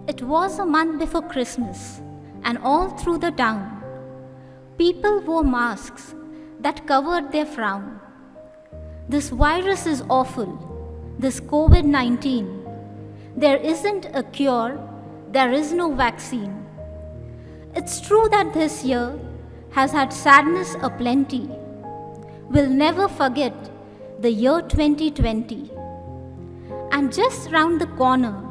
It was a month before Christmas, and all through the town, people wore masks that covered their frown. This virus is awful, this COVID-19. There isn't a cure, there is no vaccine. It's true that this year has had sadness aplenty. We'll never forget the year 2020. And just round the corner,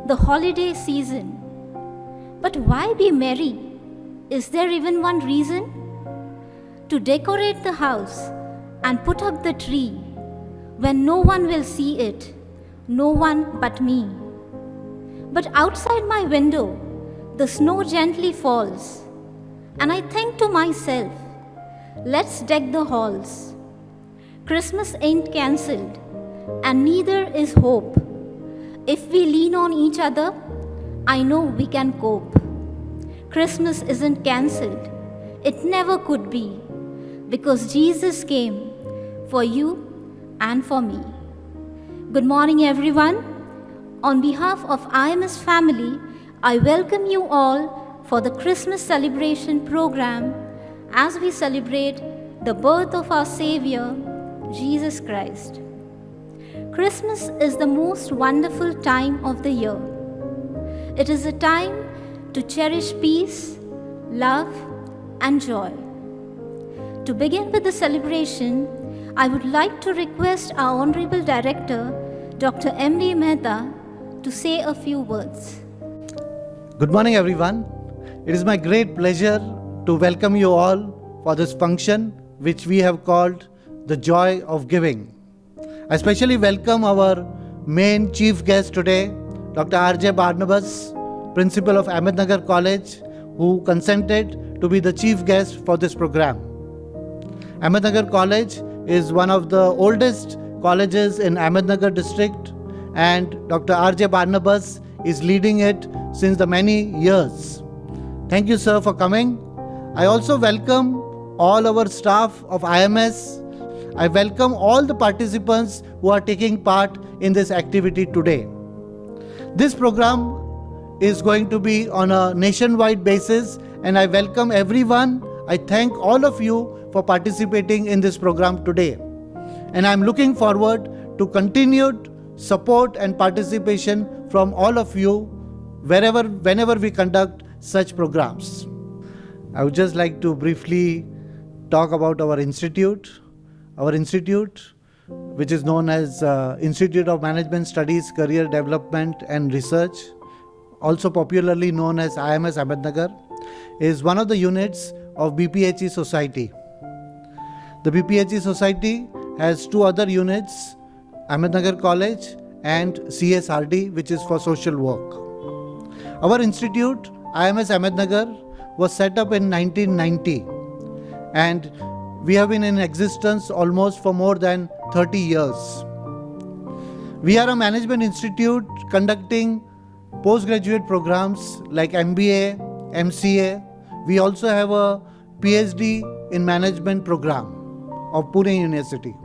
the holiday season. But why be merry? Is there even one reason? To decorate the house and put up the tree when no one will see it, no one but me. But outside my window, the snow gently falls, and I think to myself, let's deck the halls. Christmas ain't cancelled, and neither is hope. If we lean on each other, I know we can cope. Christmas isn't cancelled. It never could be, because Jesus came for you and for me. Good morning, everyone. On behalf of IMS family, I welcome you all for the Christmas celebration program as we celebrate the birth of our Savior, Jesus Christ. Christmas is the most wonderful time of the year. It is a time to cherish peace, love, and joy. To begin with the celebration, I would like to request our Honorable Director, Dr. M.D. Mehta, to say a few words. Good morning, everyone. It is my great pleasure to welcome you all for this function, which we have called the Joy of Giving. I especially welcome our main chief guest today, Dr. R.J. Barnabas, Principal of Ahmednagar College, who consented to be the chief guest for this program. Ahmednagar College is one of the oldest colleges in Ahmednagar district, and Dr. R.J. Barnabas is leading it since the many years. Thank you, sir, for coming. I also welcome all our staff of IMS. I welcome all the participants who are taking part in this activity today. This program is going to be on a nationwide basis, and I welcome everyone. I thank all of you for participating in this program today. And I'm looking forward to continued support and participation from all of you whenever we conduct such programs. I would just like to briefly talk about our institute. Our institute, which is known as Institute of Management Studies, Career Development and Research, also popularly known as IMS Ahmednagar, is one of the units of B.P.H.E Society. The B.P.H.E Society has two other units, Ahmednagar College and CSRD, which is for social work. Our institute, IMS Ahmednagar, was set up in 1990, and we have been in existence almost for more than 30 years. We are a management institute conducting postgraduate programs like MBA, MCA. We also have a Ph.D. in management program of Pune University.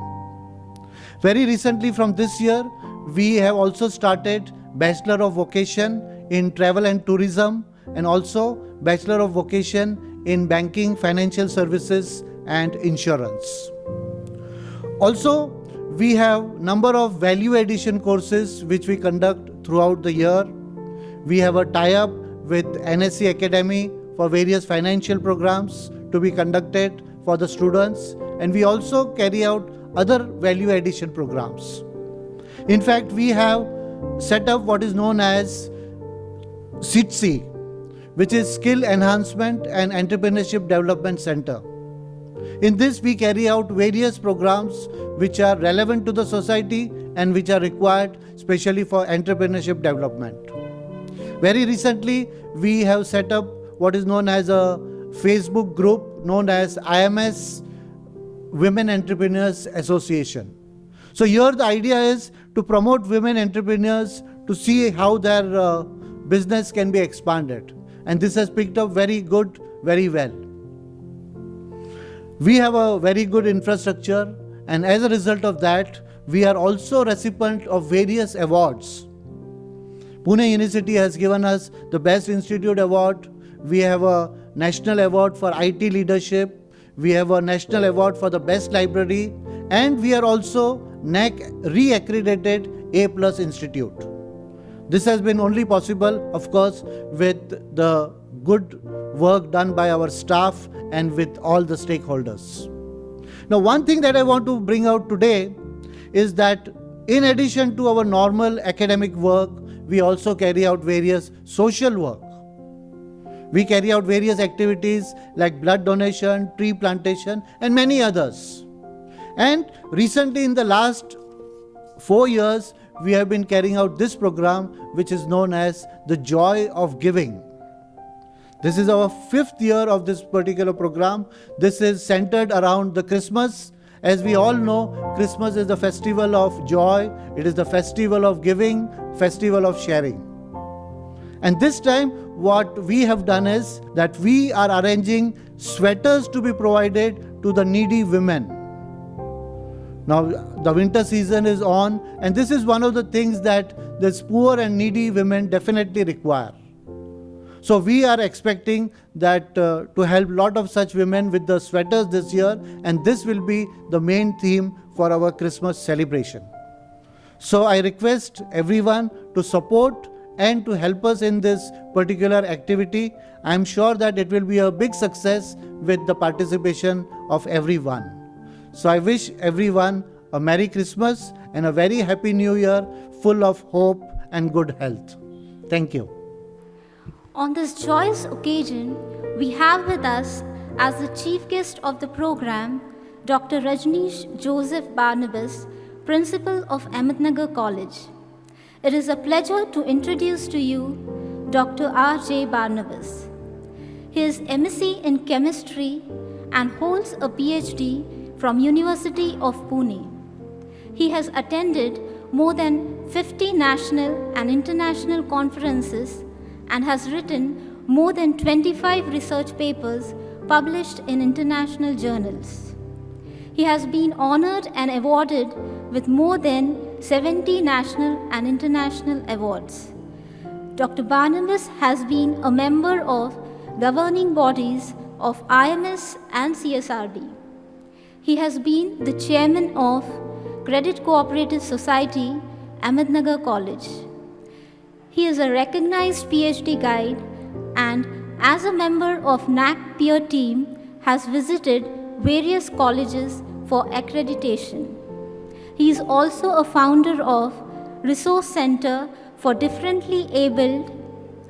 Very recently, from this year, we have also started Bachelor of Vocation in Travel and Tourism, and also Bachelor of Vocation in Banking, Financial Services and Insurance. Also, we have number of value addition courses which we conduct throughout the year. We have a tie-up with NSC Academy for various financial programs to be conducted for the students, and we also carry out other value addition programs. In fact, we have set up what is known as SITC, which is Skill Enhancement and Entrepreneurship Development Center. In this, we carry out various programs which are relevant to the society and which are required especially for entrepreneurship development. Very recently, we have set up what is known as a Facebook group known as IMS Women Entrepreneurs Association. So here the idea is to promote women entrepreneurs to see how their business can be expanded. And this has picked up very well. We have a very good infrastructure, and as a result of that, we are also recipient of various awards. Pune University has given us the Best Institute Award. We have a National Award for IT Leadership. We have a National Award for the Best Library. And we are also NAC re-accredited A+ Institute. This has been only possible, of course, with the good work done by our staff and with all the stakeholders. Now, one thing that I want to bring out today is that in addition to our normal academic work, we also carry out various social work. We carry out various activities like blood donation, tree plantation, and many others. And recently, in the last 4 years, we have been carrying out this program, which is known as the Joy of Giving. This is our 5th year of this particular program. This is centered around the Christmas. As we all know, Christmas is the festival of joy. It is the festival of giving, festival of sharing. And this time, what we have done is that we are arranging sweaters to be provided to the needy women. Now, the winter season is on, and this is one of the things that these poor and needy women definitely require. So we are expecting that to help a lot of such women with the sweaters this year, and this will be the main theme for our Christmas celebration. So I request everyone to support and to help us in this particular activity. I am sure that it will be a big success with the participation of everyone. So I wish everyone a Merry Christmas and a very Happy New Year full of hope and good health. Thank you. On this joyous occasion, we have with us as the chief guest of the program, Dr. Rajneesh Joseph Barnabas, Principal of Ahmednagar College. It is a pleasure to introduce to you Dr. R.J. Barnabas. He is MSc in Chemistry and holds a Ph.D. from University of Pune. He has attended more than 50 national and international conferences and has written more than 25 research papers published in international journals. He has been honored and awarded with more than 70 national and international awards. Dr. Barnabas has been a member of governing bodies of IMS and CSRD. He has been the chairman of Credit Cooperative Society, Ahmednagar College. He is a recognized PhD guide and as a member of NAC peer team has visited various colleges for accreditation. He is also a founder of Resource Center for Differently Abled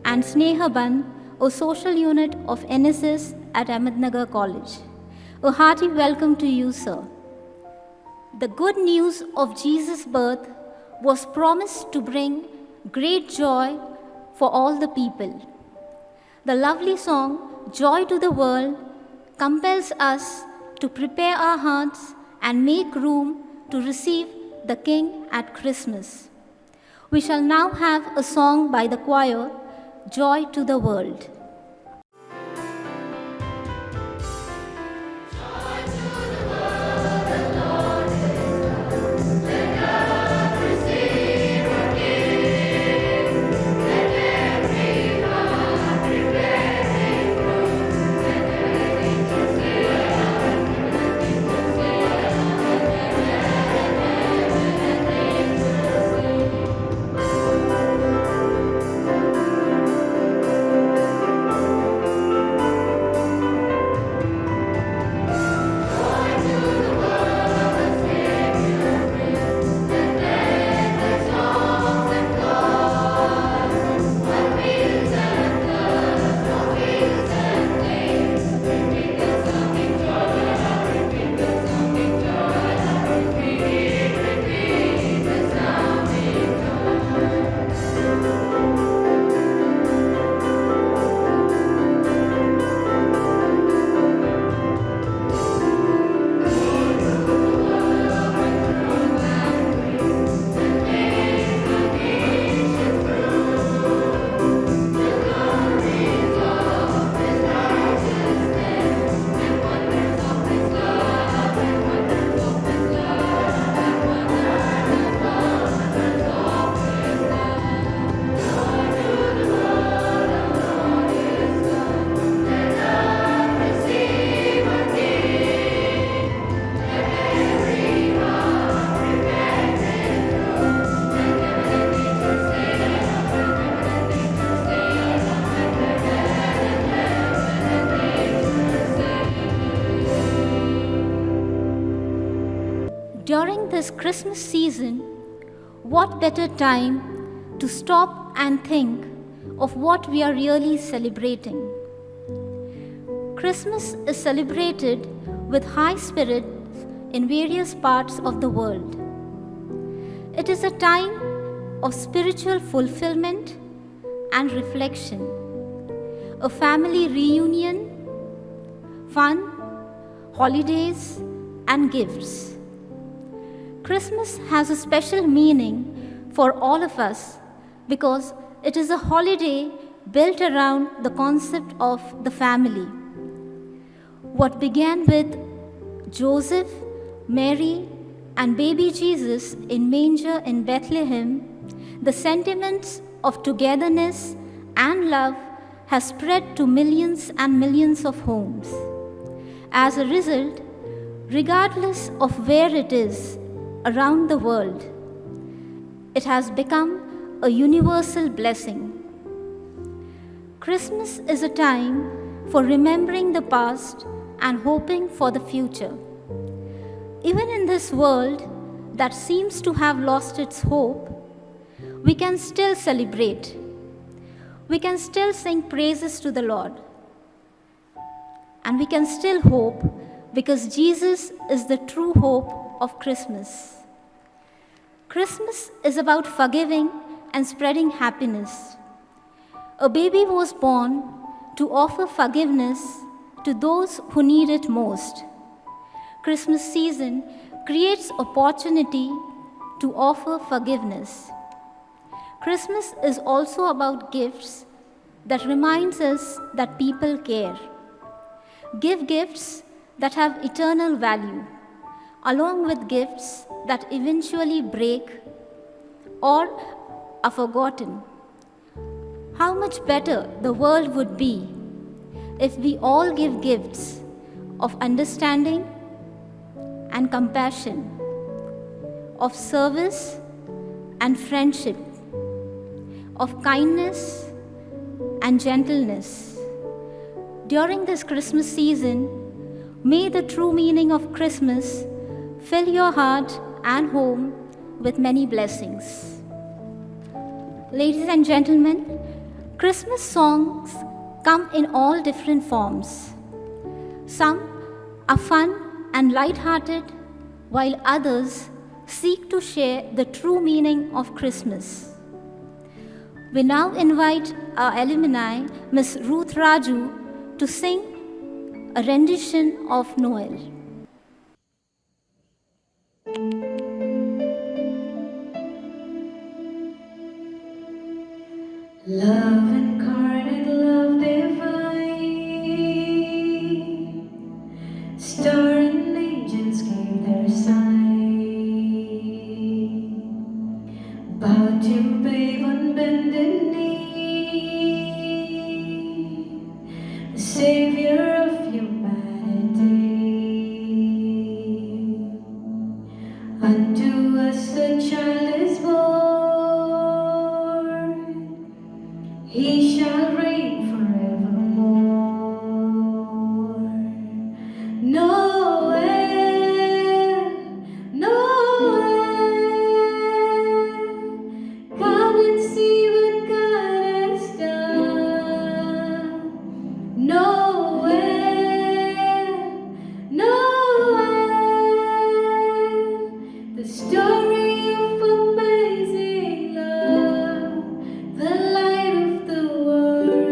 and Snehaban, a social unit of NSS at Ahmednagar College. A hearty welcome to you, sir. The good news of Jesus' birth was promised to bring great joy for all the people. The lovely song, Joy to the World, compels us to prepare our hearts and make room to receive the King at Christmas. We shall now have a song by the choir, Joy to the World. during this Christmas season, what better time to stop and think of what we are really celebrating? Christmas is celebrated with high spirits in various parts of the world. It is a time of spiritual fulfillment and reflection, a family reunion, fun, holidays, and gifts. Christmas has a special meaning for all of us because it is a holiday built around the concept of the family. What began with Joseph, Mary, and baby Jesus in manger in Bethlehem, the sentiments of togetherness and love has spread to millions and millions of homes. As a result, regardless of where it is around the world, it has become a universal blessing. Christmas is a time for remembering the past and hoping for the future. Even in this world that seems to have lost its hope, we can still celebrate. We can still sing praises to the Lord. And we can still hope because Jesus is the true hope of Christmas. Christmas is about forgiving and spreading happiness. A baby was born to offer forgiveness to those who need it most. Christmas season creates opportunity to offer forgiveness. Christmas is also about gifts that reminds us that people care. Give gifts that have eternal value, along with gifts that eventually break or are forgotten. How much better the world would be if we all give gifts of understanding and compassion, of service and friendship, of kindness and gentleness. During this Christmas season, may the true meaning of Christmas fill your heart and home with many blessings. Ladies and gentlemen, Christmas songs come in all different forms. Some are fun and light-hearted, while others seek to share the true meaning of Christmas. We now invite our alumni, Ms. Ruth Raju, to sing a rendition of Noel. Love incarnate, love divine, star and angels gave their sign, bowed to babe on bended knee, the Savior of humanity. Unto us a child is born, He shall reign forevermore. Noel, Noel, come and see what God has done. Noel, Noel, the story of amazing love, the light of the world.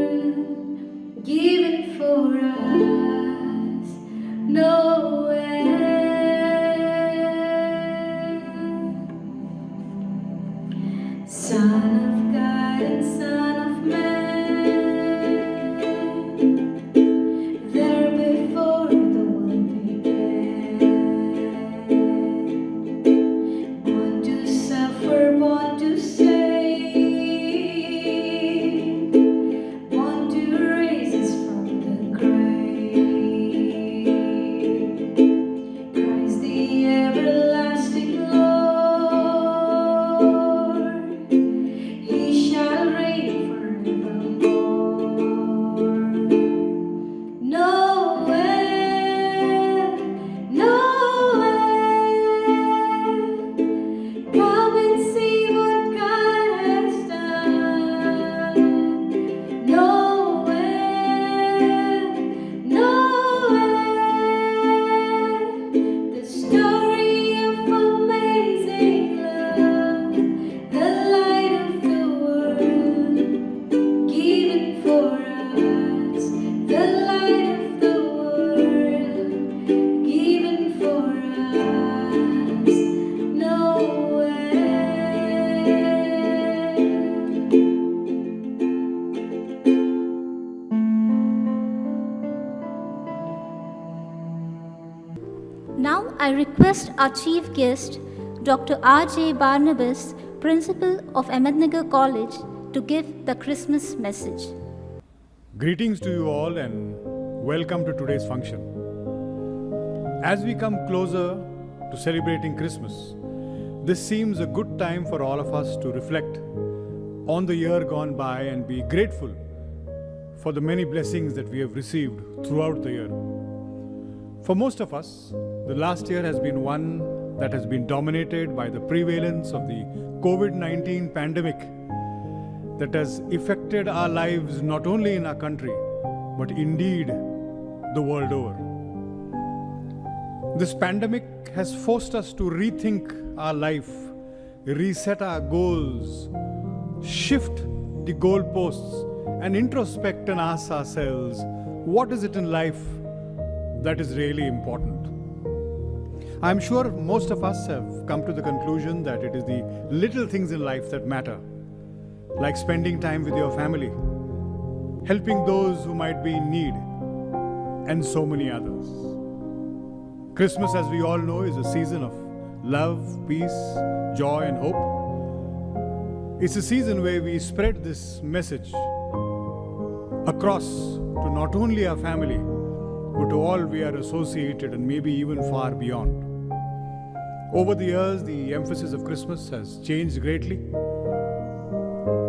I request our chief guest, Dr. R.J. Barnabas, Principal of Ahmednagar College, to give the Christmas message. Greetings to you all and welcome to today's function. As we come closer to celebrating Christmas, this seems a good time for all of us to reflect on the year gone by and be grateful for the many blessings that we have received throughout the year. For most of us, the last year has been one that has been dominated by the prevalence of the COVID-19 pandemic that has affected our lives not only in our country, but indeed the world over. This pandemic has forced us to rethink our life, reset our goals, shift the goalposts, and introspect and ask ourselves, what is it in life that is really important? I'm sure most of us have come to the conclusion that it is the little things in life that matter, like spending time with your family, helping those who might be in need, and so many others. Christmas, as we all know, is a season of love, peace, joy, and hope. It's a season where we spread this message across to not only our family, but to all we are associated and maybe even far beyond. Over the years, the emphasis of Christmas has changed greatly.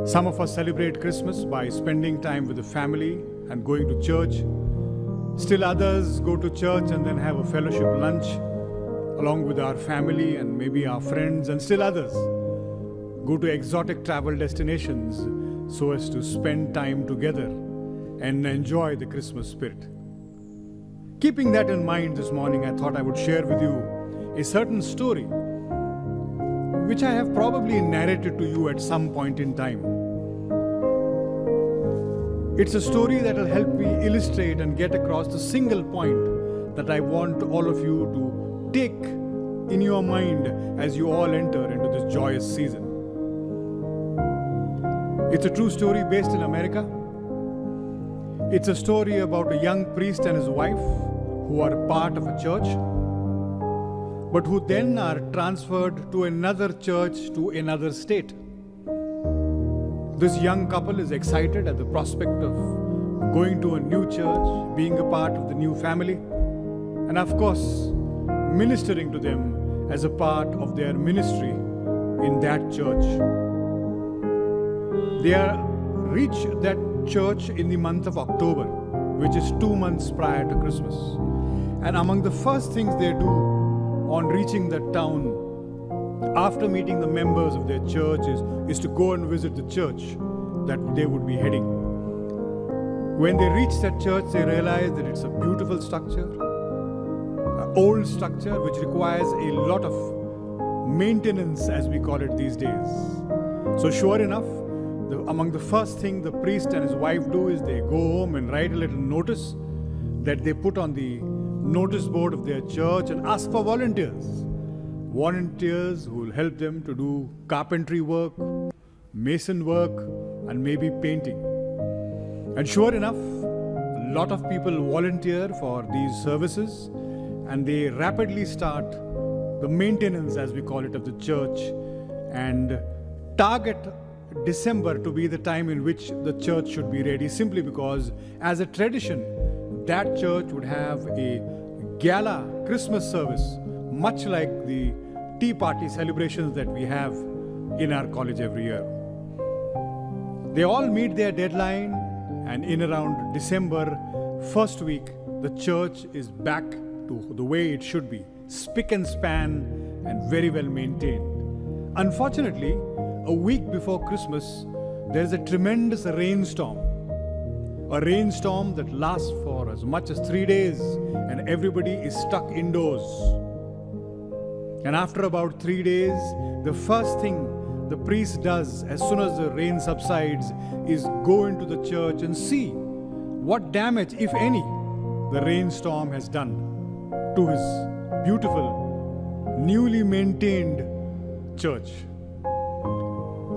Some of us celebrate Christmas by spending time with the family and going to church. Still others go to church and then have a fellowship lunch along with our family and maybe our friends, and still others go to exotic travel destinations so as to spend time together and enjoy the Christmas spirit. Keeping that in mind this morning, I thought I would share with you a certain story which I have probably narrated to you at some point in time. It's a story that will help me illustrate and get across the single point that I want all of you to take in your mind as you all enter into this joyous season. It's a true story based in America. It's a story about a young priest and his wife who are part of a church, but who then are transferred to another church to another state. This young couple is excited at the prospect of going to a new church, being a part of the new family, and of course, ministering to them as a part of their ministry in that church. They reach that church in the month of October, which is 2 months prior to Christmas. And among the first things they do on reaching that town, after meeting the members of their church, is to go and visit the church that they would be heading. When they reach that church, they realize that it's a beautiful structure, an old structure which requires a lot of maintenance, as we call it these days. So sure enough, among the first thing the priest and his wife do is they go home and write a little notice that they put on the notice board of their church and ask for volunteers. Volunteers who will help them to do carpentry work, mason work, and maybe painting. And sure enough, a lot of people volunteer for these services, and they rapidly start the maintenance, as we call it, of the church, and target December to be the time in which the church should be ready, simply because, as a tradition, that church would have a gala Christmas service, much like the tea party celebrations that we have in our college every year. They all meet their deadline, and in around December first week, the church is back to the way it should be, spick and span and very well maintained. Unfortunately, a week before Christmas, there's a tremendous rainstorm. A rainstorm that lasts for as much as 3 days, and everybody is stuck indoors. And after about 3 days, the first thing the priest does as soon as the rain subsides is go into the church and see what damage, if any, the rainstorm has done to his beautiful, newly maintained church.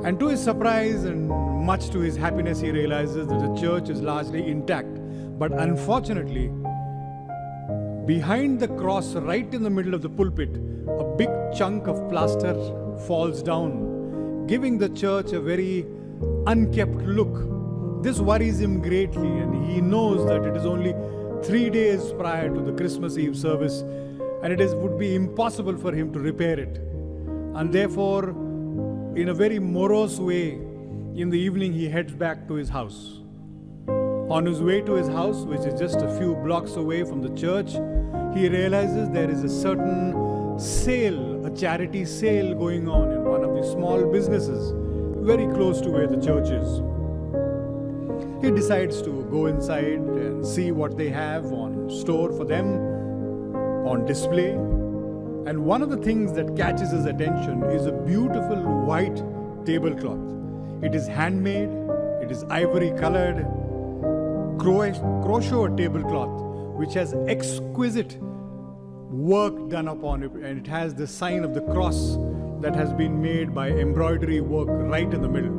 And to his surprise and much to his happiness, he realizes that the church is largely intact. But unfortunately, behind the cross, right in the middle of the pulpit, a big chunk of plaster falls down, giving the church a very unkept look. This worries him greatly, and he knows that it is only 3 days prior to the Christmas Eve service, and would be impossible for him to repair it. And therefore, in a very morose way, in the evening he heads back to his house. On his way to his house, which is just a few blocks away from the church, he realizes there is a certain sale, a charity sale going on in one of the small businesses very close to where the church is. He decides to go inside and see what they have on store for them, on display. And one of the things that catches his attention is a beautiful white tablecloth. It is handmade, it is ivory colored, crochet tablecloth, which has exquisite work done upon it, and it has the sign of the cross that has been made by embroidery work right in the middle.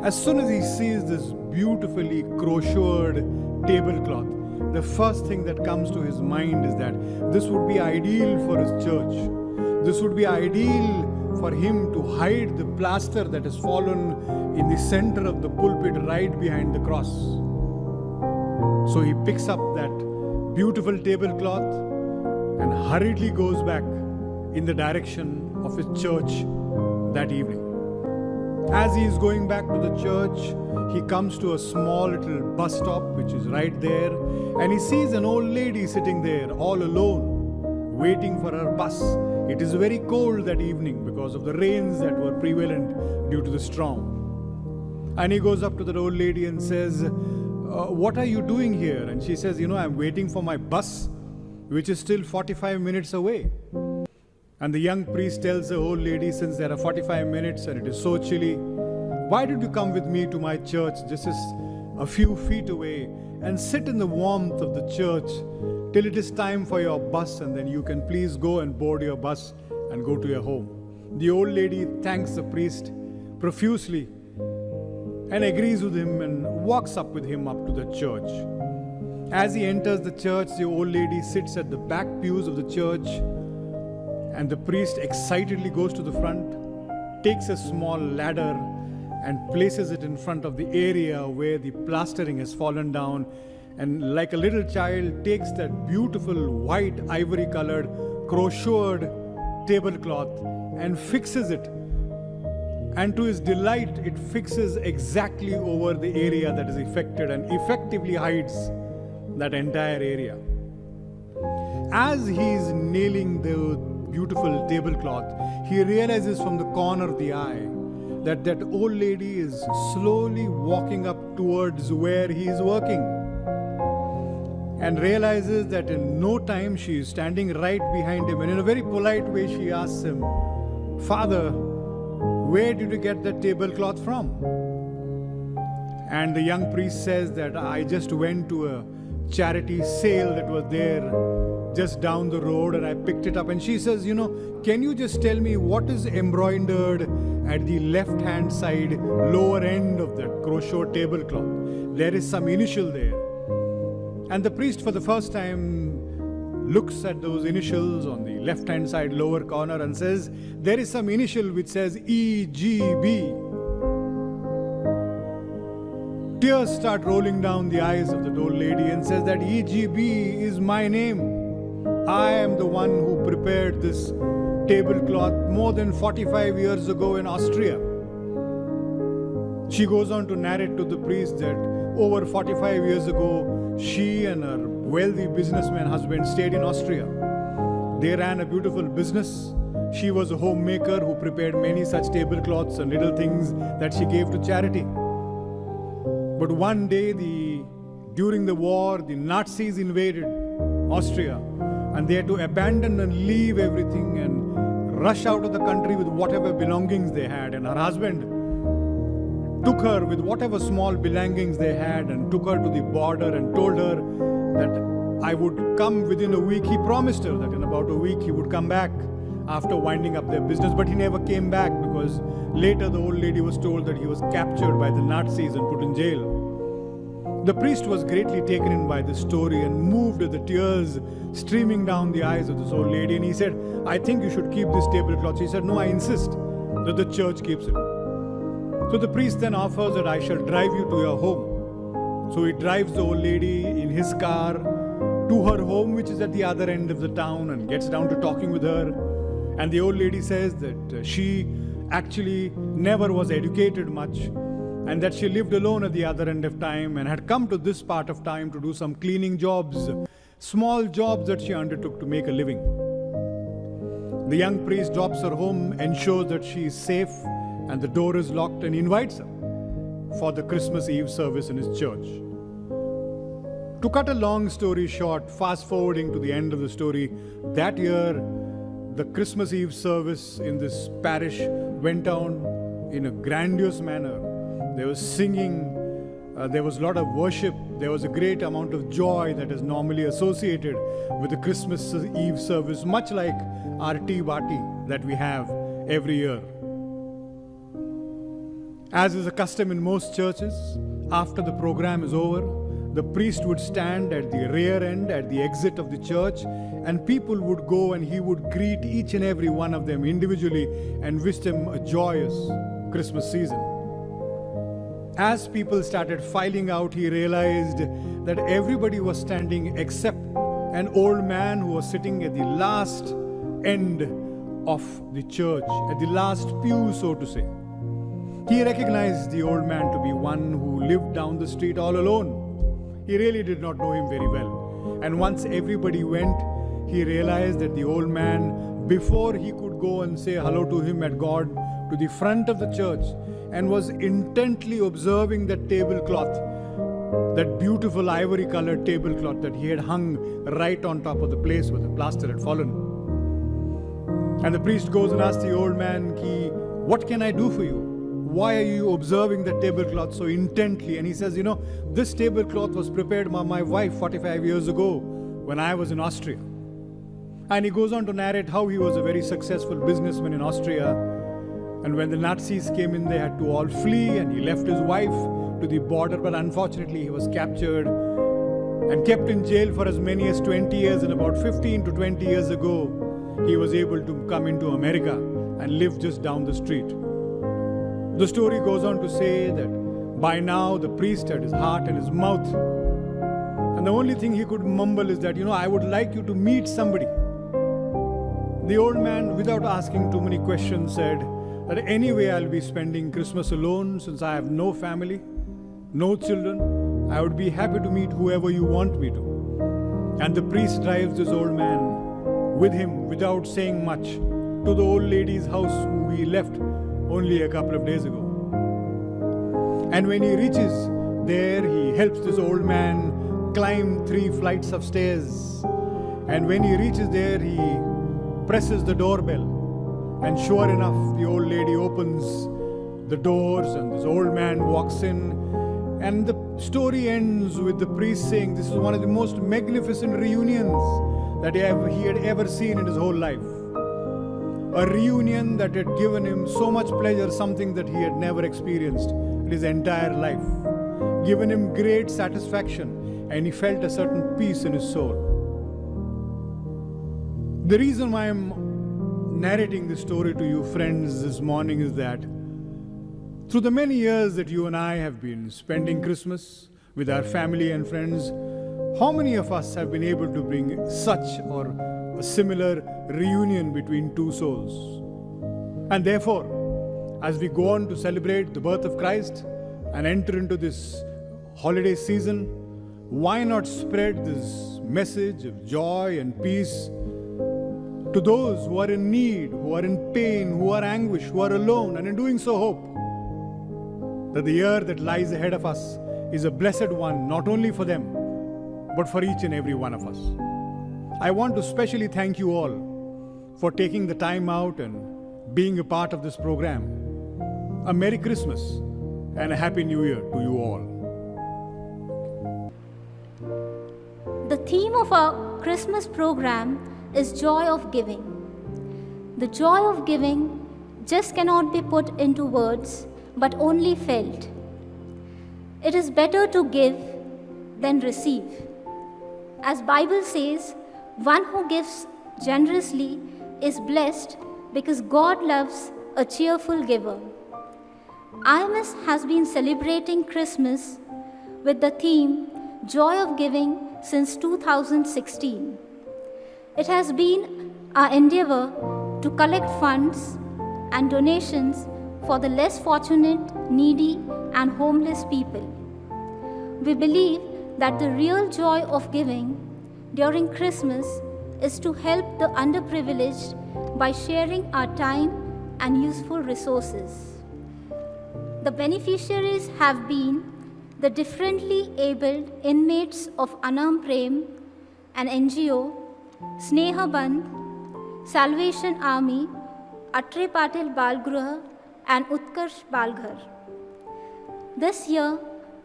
As soon as he sees this beautifully crocheted tablecloth, the first thing that comes to his mind is that this would be ideal for his church. This would be ideal for him to hide the plaster that has fallen in the center of the pulpit right behind the cross. So he picks up that beautiful tablecloth and hurriedly goes back in the direction of his church that evening. As he is going back to the church, he comes to a small little bus stop which is right there, and he sees an old lady sitting there all alone, waiting for her bus. It is very cold that evening because of the rains that were prevalent due to the storm. And he goes up to that old lady and says, what are you doing here? And she says, I'm waiting for my bus, which is still 45 minutes away. And the young priest tells the old lady, since there are 45 minutes and it is so chilly, why did you come with me to my church, just a few feet away, and sit in the warmth of the church till it is time for your bus, and then you can please go and board your bus and go to your home. The old lady thanks the priest profusely and agrees with him and walks up with him up to the church. As he enters the church, the old lady sits at the back pews of the church, and the priest excitedly goes to the front, takes a small ladder and places it in front of the area where the plastering has fallen down, and like a little child takes that beautiful white ivory colored crocheted tablecloth and fixes it. And to his delight, it fixes exactly over the area that is affected and effectively hides that entire area. As he is nailing the beautiful tablecloth, he realizes from the corner of the eye that that old lady is slowly walking up towards where he is working, and realizes that in no time she is standing right behind him, and in a very polite way she asks him, Father, where did you get that tablecloth from? And the young priest says that I just went to a charity sale that was there just down the road and I picked it up. And she says, can you just tell me what is embroidered at the left hand side lower end of that crochet tablecloth? There is some initial there. And the priest for the first time looks at those initials on the left hand side lower corner and says, there is some initial which says EGB. Tears start rolling down the eyes of the old lady and says that EGB is my name. I am the one who prepared this tablecloth more than 45 years ago in Austria. She goes on to narrate to the priest that over 45 years ago, she and her wealthy businessman husband stayed in Austria. They ran a beautiful business. She was a homemaker who prepared many such tablecloths and little things that she gave to charity. But one day, during the war, the Nazis invaded Austria, and they had to abandon and leave everything and rush out of the country with whatever belongings they had. And her husband took her with whatever small belongings they had and took her to the border and told her that I would come within a week. He promised her that in about a week he would come back after winding up their business, but he never came back because later the old lady was told that he was captured by the Nazis and put in jail. The priest was greatly taken in by this story and moved at the tears streaming down the eyes of this old lady. And he said, I think you should keep this tablecloth. She said, no, I insist that the church keeps it. So the priest then offers that I shall drive you to your home. So he drives the old lady in his car to her home, which is at the other end of the town, and gets down to talking with her. And the old lady says that she actually never was educated much, and that she lived alone at the other end of time and had come to this part of time to do some cleaning jobs, small jobs that she undertook to make a living. The young priest drops her home, ensures that she is safe and the door is locked, and invites her for the Christmas Eve service in his church. To cut a long story short, fast forwarding to the end of the story, that year the Christmas Eve service in this parish went on in a grandiose manner. There was singing, there was a lot of worship, there was a great amount of joy that is normally associated with the Christmas Eve service, much like our tea party that we have every year. As is a custom in most churches, after the program is over, the priest would stand at the rear end, at the exit of the church, and people would go and he would greet each and every one of them individually and wish them a joyous Christmas season. As people started filing out, he realized that everybody was standing except an old man who was sitting at the last end of the church, at the last pew, so to say. He recognized the old man to be one who lived down the street all alone. He really did not know him very well. And once everybody went, he realized that the old man, before he could go and say hello to him, had gone to the front of the church and was intently observing that tablecloth, that beautiful ivory-colored tablecloth that he had hung right on top of the place where the plaster had fallen. And the priest goes and asks the old man, what can I do for you? Why are you observing the tablecloth so intently? And he says, this tablecloth was prepared by my wife 45 years ago when I was in Austria. And he goes on to narrate how he was a very successful businessman in Austria. And when the Nazis came in, they had to all flee, and he left his wife to the border. But unfortunately, he was captured and kept in jail for as many as 20 years. And about 15 to 20 years ago, he was able to come into America and live just down the street. The story goes on to say that by now the priest had his heart in his mouth, and the only thing he could mumble is that, I would like you to meet somebody. The old man, without asking too many questions, said that anyway I'll be spending Christmas alone since I have no family, no children. I would be happy to meet whoever you want me to. And the priest drives this old man with him without saying much to the old lady's house who he left only a couple of days ago. And when he reaches there, he helps this old man climb 3 flights of stairs. And when he reaches there, he presses the doorbell. And sure enough, the old lady opens the doors and this old man walks in. And the story ends with the priest saying this is one of the most magnificent reunions that he had ever seen in his whole life. A reunion that had given him so much pleasure, something that he had never experienced in his entire life, given him great satisfaction, and he felt a certain peace in his soul. The reason why I'm narrating this story to you, friends, this morning is that through the many years that you and I have been spending Christmas with our family and friends, how many of us have been able to bring such or a similar reunion between two souls? And therefore, as we go on to celebrate the birth of Christ and enter into this holiday season, why not spread this message of joy and peace to those who are in need, who are in pain, who are anguished, who are alone, and in doing so hope that the year that lies ahead of us is a blessed one, not only for them, but for each and every one of us. I want to specially thank you all for taking the time out and being a part of this program. A Merry Christmas and a Happy New Year to you all. The theme of our Christmas program is joy of giving. The joy of giving just cannot be put into words, but only felt. It is better to give than receive. As Bible says, one who gives generously is blessed because God loves a cheerful giver. IMS has been celebrating Christmas with the theme Joy of Giving since 2016. It has been our endeavor to collect funds and donations for the less fortunate, needy, and homeless people. We believe that the real joy of giving during Christmas is to help the underprivileged by sharing our time and useful resources. The beneficiaries have been the differently abled inmates of Anam Prem, an NGO, Sneha Bandh, Salvation Army, Atre Patil Balgruha, and Utkarsh Balghar. This year,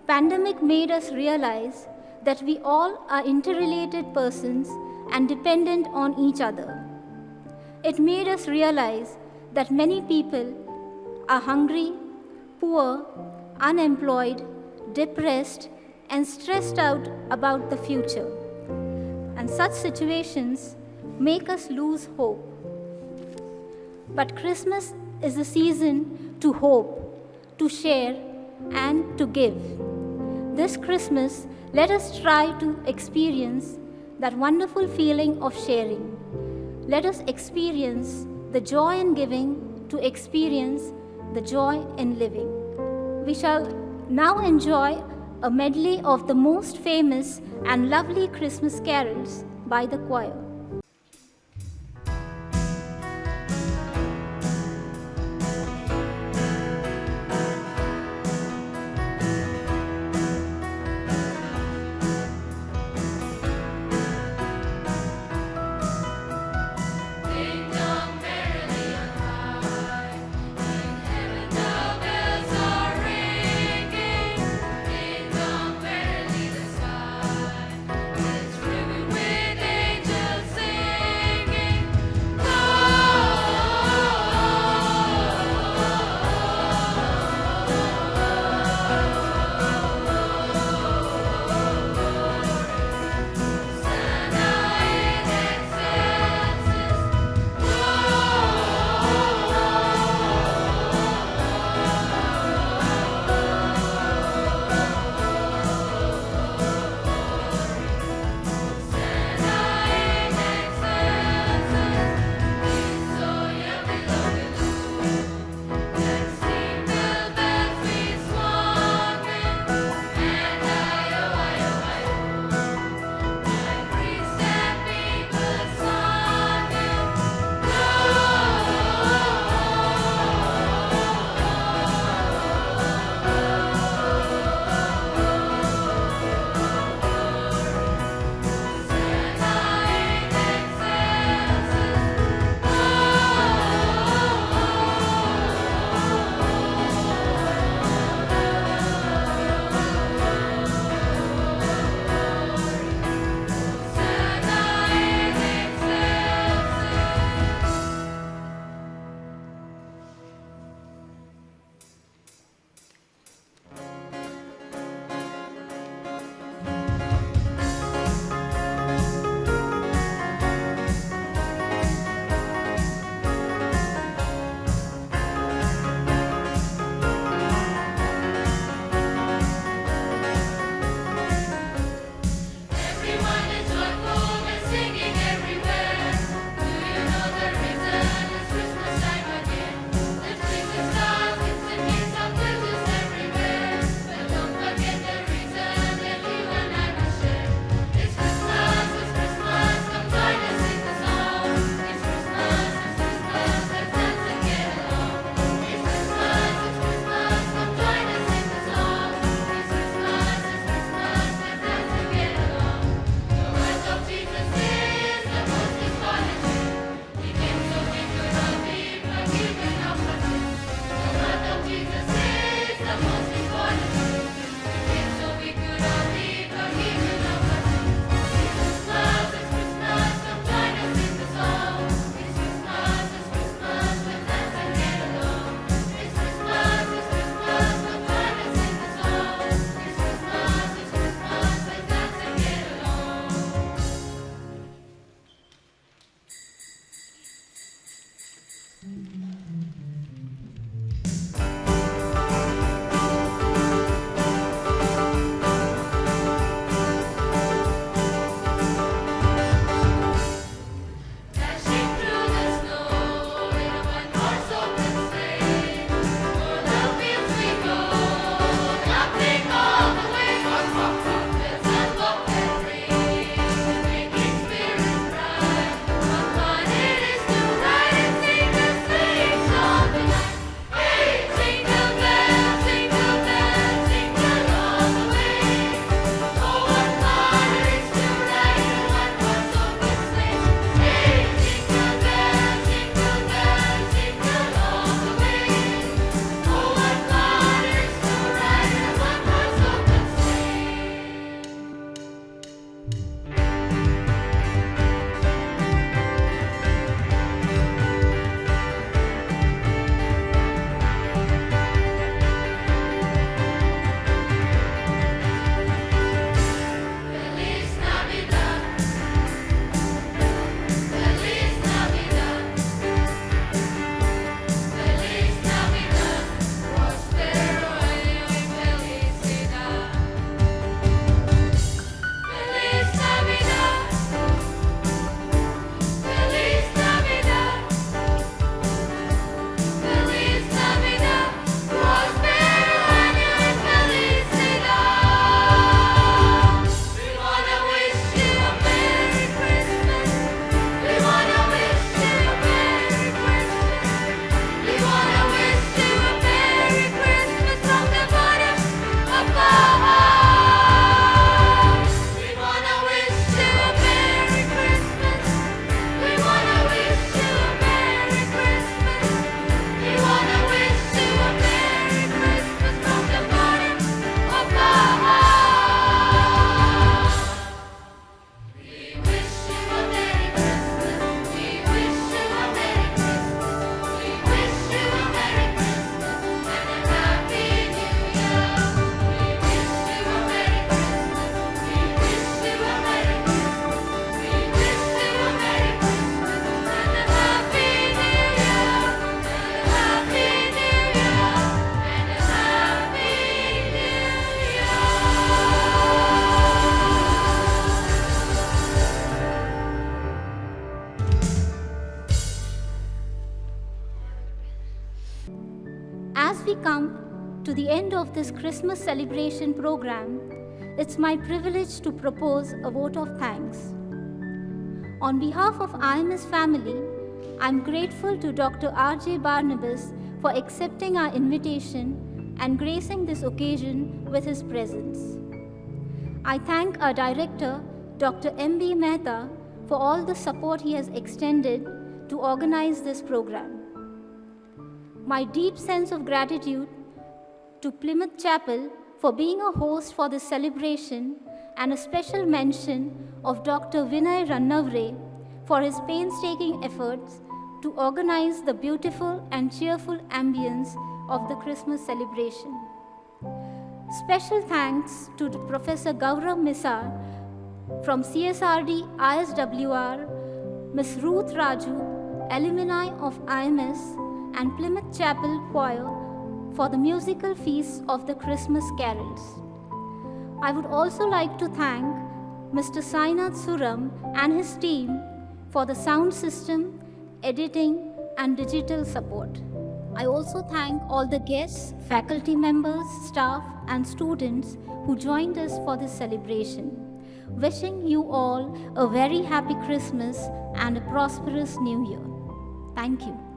pandemic made us realize that we all are interrelated persons and dependent on each other. It made us realize that many people are hungry, poor, unemployed, depressed, and stressed out about the future. And such situations make us lose hope. But Christmas is a season to hope, to share, and to give. This Christmas, let us try to experience that wonderful feeling of sharing. Let us experience the joy in giving to experience the joy in living. We shall now enjoy a medley of the most famous and lovely Christmas carols by the choir. With angels come to the end of this Christmas celebration program, it's my privilege to propose a vote of thanks. On behalf of IMS family, I'm grateful to Dr. R.J. Barnabas for accepting our invitation and gracing this occasion with his presence. I thank our director, Dr. M.B. Mehta, for all the support he has extended to organize this program. My deep sense of gratitude to Plymouth Chapel for being a host for this celebration, and a special mention of Dr. Vinay Rannavre for his painstaking efforts to organize the beautiful and cheerful ambience of the Christmas celebration. Special thanks to Professor Gaurav Misar from CSRD ISWR, Ms. Ruth Raju, alumni of IMS, and Plymouth Chapel Choir for the musical feast of the Christmas carols. I would also like to thank Mr. Sainath Suram and his team for the sound system, editing, and digital support. I also thank all the guests, faculty members, staff, and students who joined us for this celebration. Wishing you all a very happy Christmas and a prosperous New Year. Thank you.